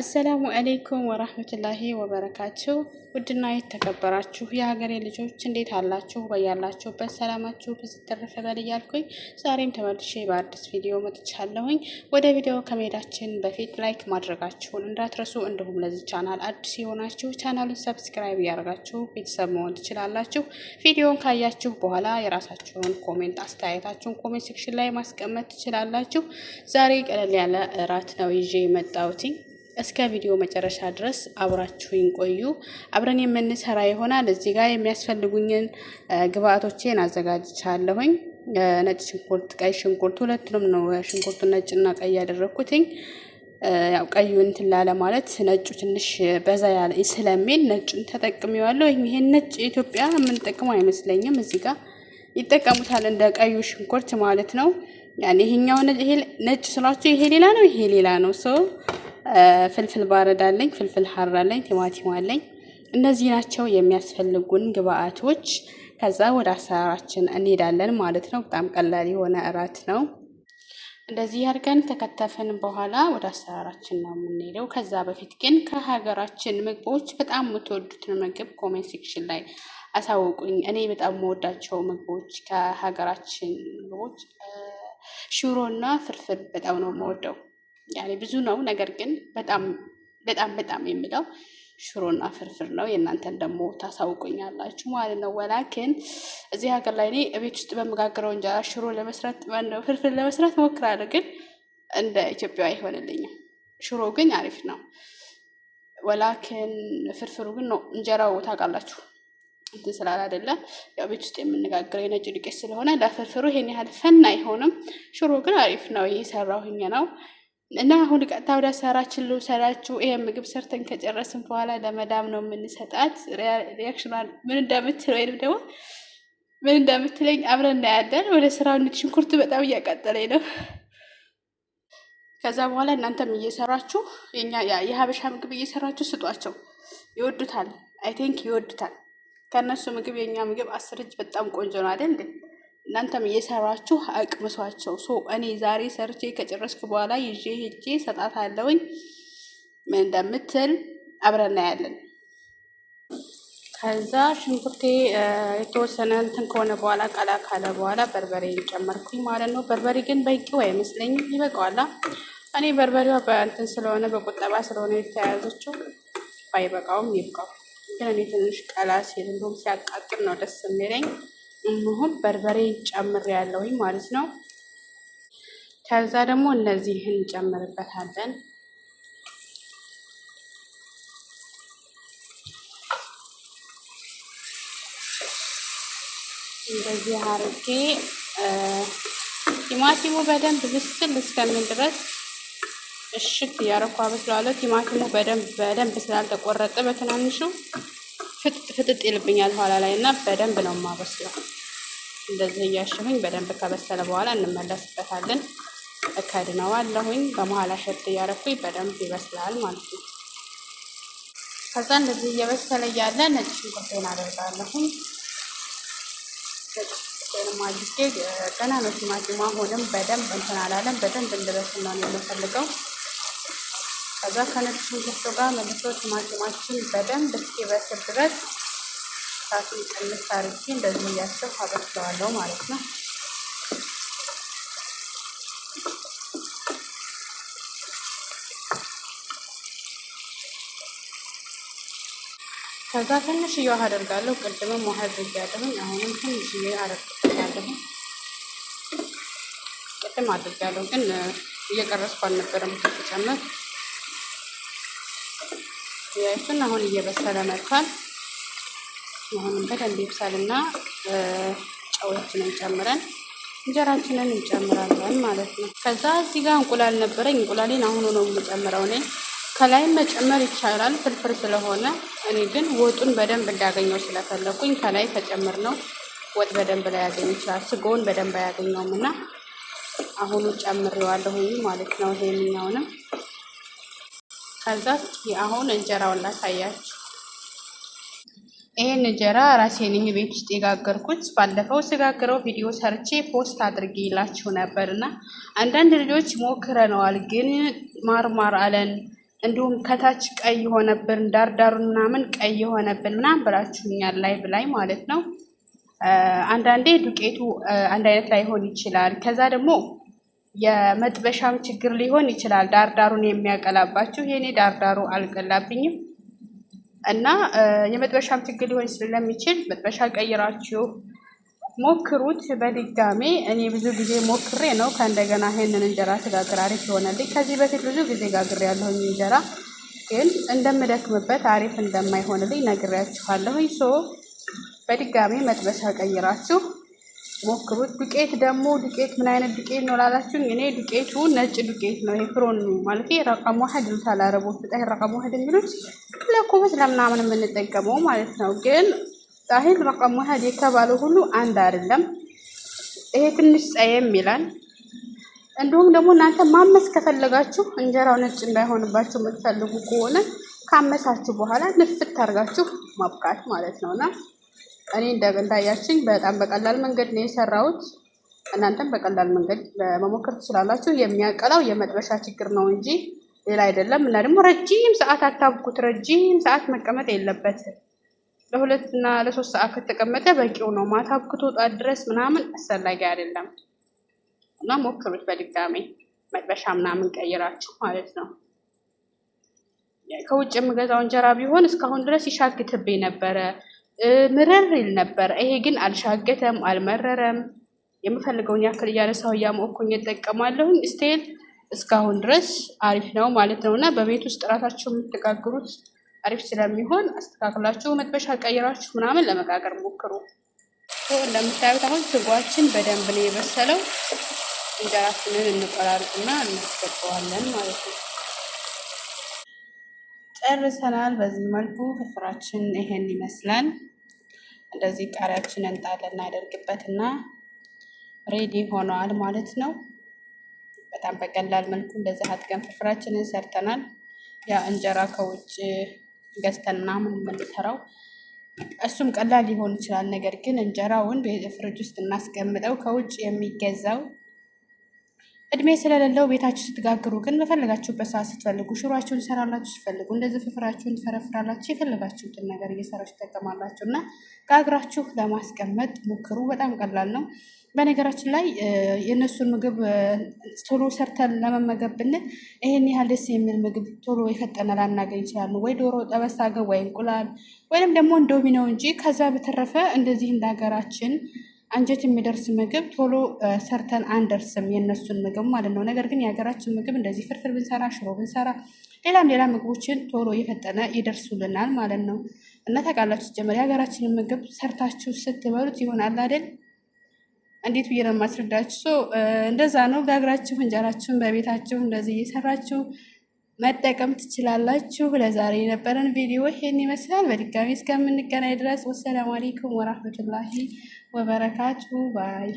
አሰላሙ አለይኩም ወራህመቱላሂ ወበረካቱ። ውድና የተከበራችሁ የሀገሬ ልጆች እንዴት አላችሁ? በያላችሁበት ሰላማችሁ ብዙ ተረፈ በል እያልኩኝ ዛሬም ተመልሼ በአዲስ ቪዲዮ መጥቻለሁኝ። ወደ ቪዲዮ ከመሄዳችን በፊት ላይክ ማድረጋችሁን እንዳትረሱ፣ እንዲሁም ለዚህ ቻናል አዲስ የሆናችሁ ቻናሉን ሰብስክራይብ እያደረጋችሁ ቤተሰብ መሆን ትችላላችሁ። ቪዲዮን ካያችሁ በኋላ የራሳችሁን ኮሜንት አስተያየታችሁን ኮሜንት ሴክሽን ላይ ማስቀመጥ ትችላላችሁ። ዛሬ ቀለል ያለ እራት ነው ይዤ የመጣሁት። እስከ ቪዲዮ መጨረሻ ድረስ አብራችሁኝ ቆዩ። አብረን የምንሰራ ይሆናል። እዚህ ጋር የሚያስፈልጉኝን ግብአቶችን አዘጋጅቻለሁኝ። ነጭ ሽንኩርት፣ ቀይ ሽንኩርት፣ ሁለቱንም ነው ሽንኩርቱን ነጭና ቀይ ያደረኩትኝ። ያው ቀዩ እንትን ላለ ማለት ነጩ ትንሽ በዛ ያለ ስለሚል ነጩን ተጠቅሜዋለሁ። ይሄን ነጭ ኢትዮጵያ የምንጠቅመው አይመስለኝም። እዚህ ጋር ይጠቀሙታል እንደ ቀዩ ሽንኩርት ማለት ነው። ያኔ ይሄኛው ነጭ ስላችሁ ይሄ ሌላ ነው፣ ይሄ ሌላ ነው። ፍልፍል ባረድ አለኝ፣ ፍልፍል ሐር አለኝ፣ ቲማቲም አለኝ። እነዚህ ናቸው የሚያስፈልጉን ግብአቶች። ከዛ ወደ አሰራራችን እንሄዳለን ማለት ነው። በጣም ቀላል የሆነ እራት ነው። እንደዚህ አድርገን ተከተፍን በኋላ ወደ አሰራራችን ነው የምንሄደው። ከዛ በፊት ግን ከሀገራችን ምግቦች በጣም የምትወዱትን ምግብ ኮሜንት ሴክሽን ላይ አሳውቁኝ። እኔ በጣም የምወዳቸው ምግቦች ከሀገራችን ምግቦች ሽሮና ፍርፍር በጣም ነው የምወደው። ያኔ ብዙ ነው፣ ነገር ግን በጣም የምለው ሽሮና ፍርፍር ነው። የእናንተን ደግሞ ታሳውቁኛላችሁ ማለት ነው። ወላኪን እዚህ ሀገር ላይ እኔ ቤት ውስጥ በመጋገረው እንጀራ ሽሮ ለመስራት ፍርፍር ለመስራት ሞክራለሁ፣ ግን እንደ ኢትዮጵያ አይሆንልኝም። ሽሮ ግን አሪፍ ነው። ወላኪን ፍርፍሩ ግን ነው እንጀራው ታውቃላችሁ እንትን ስላል አይደለ፣ ያው ቤት ውስጥ የምንጋግረው የነጭ ዱቄት ስለሆነ ለፍርፍሩ ይሄን ያህል ፈን አይሆንም። ሽሮ ግን አሪፍ ነው። እየሰራሁኝ ነው እና አሁን ቀጥታ ወደ አሰራራችን ልውሰዳችሁ። ይሄን ምግብ ሰርተን ከጨረስን በኋላ ለመዳም ነው የምንሰጣት። ሪያክሽኗን ምን እንደምትል ወይም ደግሞ ምን እንደምትለኝ አብረን እናያለን። ወደ ስራው እንሂድ። ሽንኩርቱ በጣም እያቃጠለኝ ነው። ከዛ በኋላ እናንተም እየሰራችሁ የሀበሻ ምግብ እየሰራችሁ ስጧቸው፣ ይወዱታል። አይ ቲንክ ይወዱታል። ከነሱ ምግብ የኛ ምግብ 10 እጅ በጣም ቆንጆ ነው አይደል? እናንተም እየሰራችሁ አቅምሷቸው። እኔ ዛሬ ሰርቼ ከጨረስኩ በኋላ ይዤ ሄጄ ሰጣታለሁኝ። ምን እንደምትል አብረን እናያለን። ከዛ ሽንኩርቴ የተወሰነ እንትን ከሆነ በኋላ ቀላ ካለ በኋላ በርበሬ ጨመርኩኝ ማለት ነው። በርበሬ ግን በቂው አይመስለኝም፣ ይበቃዋል። እኔ በርበሬዋ በእንትን ስለሆነ በቁጠባ ስለሆነ የተያያዘችው ባይበቃውም ይብቃው። ግን እኔ ትንሽ ቀላ ሲል እንደውም ሲያቃጥል ነው ደስ የሚለኝ። አሁን በርበሬ ጨምሬያለሁኝ ማለት ነው። ከዛ ደግሞ እነዚህን እንጨምርበታለን። እንደዚህ አርጌ ቲማቲሙ በደንብ ብስል እስከምን ድረስ እሽት እያረኩ አበስለዋለሁ። ቲማቲሙ በደንብ ስላልተቆረጠ በትናንሹ ፍጥጥ ይልብኛል ኋላ ላይ እና በደንብ ነው የማበስለው። እንደዚህ እያሸሁኝ በደንብ ከበሰለ በኋላ እንመለስበታለን። እከድነዋለሁኝ። በመሀል አሸት እያረኩኝ በደንብ ይበስላል ማለት ነው። ከዛ እንደዚህ እየበሰለ እያለ ነጭ ሽንኩርቴን አደርጋለሁኝ። ነጭ ሽንኩርቴንም አድርጌ ገና ነው ቲማቲሙ አሁንም በደንብ እንትን አላለም። በደንብ እንድበስል ነው የምፈልገው። ከዛ ከነጭ ሽንኩርቱ ጋር መልሶ ቲማቲማችን በደንብ እስኪበስል ድረስ እሳቱን ቀንስ አድርጌ እንደዚህ እያሸሁ አበስለዋለሁ ማለት ነው። ከዛ ትንሽዬ ውሃ አደርጋለሁ። ቅድምም ውሃ አድርጌያለሁኝ፣ አሁንም ትንሽዬ አደርጋለሁ። ቅድም አድርጌያለሁ ግን እየቀረስኩ አልነበረም ተጨመር ያይቱን። አሁን እየበሰለ መጥቷል። አሁንም በደንብ ይብሳልና ጨዋችንን ጨምረን እንጀራችንን እንጨምራለን ማለት ነው። ከዛ እዚህ ጋር እንቁላል ነበረኝ። እንቁላሌን አሁኑ ነው የምጨምረው። እኔ ከላይም መጨመር ይቻላል ፍርፍር ስለሆነ፣ እኔ ግን ወጡን በደንብ እንዳገኘው ስለፈለኩኝ ከላይ ተጨምር ነው። ወጥ በደንብ ላይ ያገኝ ይችላል፣ ስጋውን በደንብ አያገኘውም እና አሁኑ ጨምሬዋለሁኝ ማለት ነው ይሄንኛውንም። ከዛ አሁን እንጀራውን ላሳያችሁ። ይሄን እንጀራ ራሴ ነኝ ቤት ውስጥ የጋገርኩት። ባለፈው ስጋግረው ቪዲዮ ሰርቼ ፖስት አድርጌላችሁ ነበርና አንዳንድ ልጆች ሞክረነዋል ግን ማርማር አለን እንዲሁም ከታች ቀይ ሆነብን ዳርዳሩን ምናምን ቀይ ሆነብን ምናምን ብላችሁኛል ላይቭ ላይ ማለት ነው። አንዳንዴ ዱቄቱ አንድ አይነት ላይሆን ይችላል። ከዛ ደግሞ የመጥበሻም ችግር ሊሆን ይችላል ዳርዳሩን የሚያቀላባችሁ። የኔ ዳርዳሩ አልቀላብኝም እና የመጥበሻም ችግር ሊሆን ስለሚችል መጥበሻ ቀይራችሁ ሞክሩት በድጋሜ። እኔ ብዙ ጊዜ ሞክሬ ነው ከእንደገና ይሄንን እንጀራ ስጋግር አሪፍ ይሆናልኝ። ከዚህ በፊት ብዙ ጊዜ ጋግሬ ያለሁኝ እንጀራ ግን እንደምደክምበት አሪፍ እንደማይሆንልኝ ነግሬያችኋለሁኝ። በድጋሜ መጥበሻ ቀይራችሁ ሞክሩት። ዱቄት ደግሞ ዱቄት ምን አይነት ዱቄት ነው ላላችሁኝ፣ እኔ ዱቄቱ ነጭ ዱቄት ነው። ፍሮን ማለት ረቀም ዋህድ ይሉታል አረቦች። በጣም ረቀም ዋህድ የሚሉት ለኩበት ለምናምን የምንጠቀመው ማለት ነው። ግን ጣሂል ረቀም ዋህድ የተባለው ሁሉ አንድ አይደለም። ይሄ ትንሽ ጸየም ይላል። እንዲሁም ደግሞ እናንተ ማመስ ከፈለጋችሁ እንጀራው ነጭ እንዳይሆንባችሁ የምትፈልጉ ከሆነ ካመሳችሁ በኋላ ንፍት አድርጋችሁ ማብቃት ማለት ነውና እኔ እንዳያችኝ በጣም በቀላል መንገድ ነው የሰራሁት። እናንተም በቀላል መንገድ መሞከር ትችላላችሁ። የሚያቀላው የመጥበሻ ችግር ነው እንጂ ሌላ አይደለም። እና ደግሞ ረጅም ሰዓት አታብኩት። ረጅም ሰዓት መቀመጥ የለበትም። ለ2 እና ለ3 ሰዓት ከተቀመጠ በቂው ነው። ማታ አብክቶ ጧት ድረስ ምናምን አስፈላጊ አይደለም። እና ሞክሩት በድጋሜ መጥበሻ ምናምን ቀይራችሁ ማለት ነው። ከውጭ የምገዛው እንጀራ ቢሆን እስካሁን ድረስ ይሻግትብኝ ነበረ፣ ምረር ይል ነበር። ይሄ ግን አልሻገተም፣ አልመረረም። የምፈልገውን ያክል እያነሳሁ እያሞኩኝ እጠቀማለሁኝ። ስቴል እስካሁን ድረስ አሪፍ ነው ማለት ነው። እና በቤት ውስጥ ራሳችሁ የምትጋግሩት አሪፍ ስለሚሆን አስተካክላችሁ መጥበሻ ቀይራችሁ ምናምን ለመጋገር ሞክሩ። እንደምታዩት አሁን ስጓችን በደንብ ነው የበሰለው። እንጀራችንን እንቆራርጥና እናስገባዋለን ማለት ነው። ጨርሰናል። በዚህ መልኩ ፍርፍራችን ይሄን ይመስላል። እንደዚህ ቃሪያችንን ጣል እናደርግበትና ሬዲ ሆነዋል ማለት ነው። በጣም በቀላል መልኩ እንደዚህ አድርገን ፍርፍራችንን ሰርተናል። ያ እንጀራ ከውጭ ገዝተን ምናምን የምንሰራው እሱም ቀላል ሊሆን ይችላል። ነገር ግን እንጀራውን በፍሪጅ ውስጥ እናስቀምጠው። ከውጭ የሚገዛው እድሜ ስለሌለው ቤታችሁ ስትጋግሩ ግን በፈለጋችሁበት ሰዓት ስትፈልጉ ሽሯችሁን ትሰራላችሁ፣ ስትፈልጉ እንደዚህ ፍርፍራችሁን ትፈረፍራላችሁ። የፈለጋችሁትን ነገር እየሰራችሁ ትጠቀማላችሁ እና ጋግራችሁ ለማስቀመጥ ሞክሩ። በጣም ቀላል ነው። በነገራችን ላይ የእነሱን ምግብ ቶሎ ሰርተን ለመመገብ ብንል ይሄን ያህል ደስ የሚል ምግብ ቶሎ የፈጠነ ላናገኝ ይችላል። ወይ ዶሮ ጠበሳ ገብ ወይ እንቁላል ወይም ደግሞ እንዶሚ ነው እንጂ ከዛ በተረፈ እንደዚህ እንደ ሀገራችን አንጀት የሚደርስ ምግብ ቶሎ ሰርተን አንደርስም፣ የእነሱን ምግብ ማለት ነው። ነገር ግን የሀገራችን ምግብ እንደዚህ ፍርፍር ብንሰራ፣ ሽሮ ብንሰራ፣ ሌላ ምግቦችን ቶሎ የፈጠነ ይደርሱልናል ማለት ነው። እና ታውቃላችሁ ጀመር የሀገራችንን ምግብ ሰርታችሁ ስትበሉት ይሆናል አይደል? እንዴት ብዬ ነው የማስረዳችሁ? እንደዛ ነው። ጋግራችሁ እንጀራችሁን በቤታችሁ እንደዚህ እየሰራችሁ መጠቀም ትችላላችሁ። ለዛሬ የነበረን ቪዲዮ ይሄን ይመስላል። በድጋሚ እስከምንገናኝ ድረስ ወሰላሙ አለይኩም ወራህመቱላሂ ወበረካቱ ባይ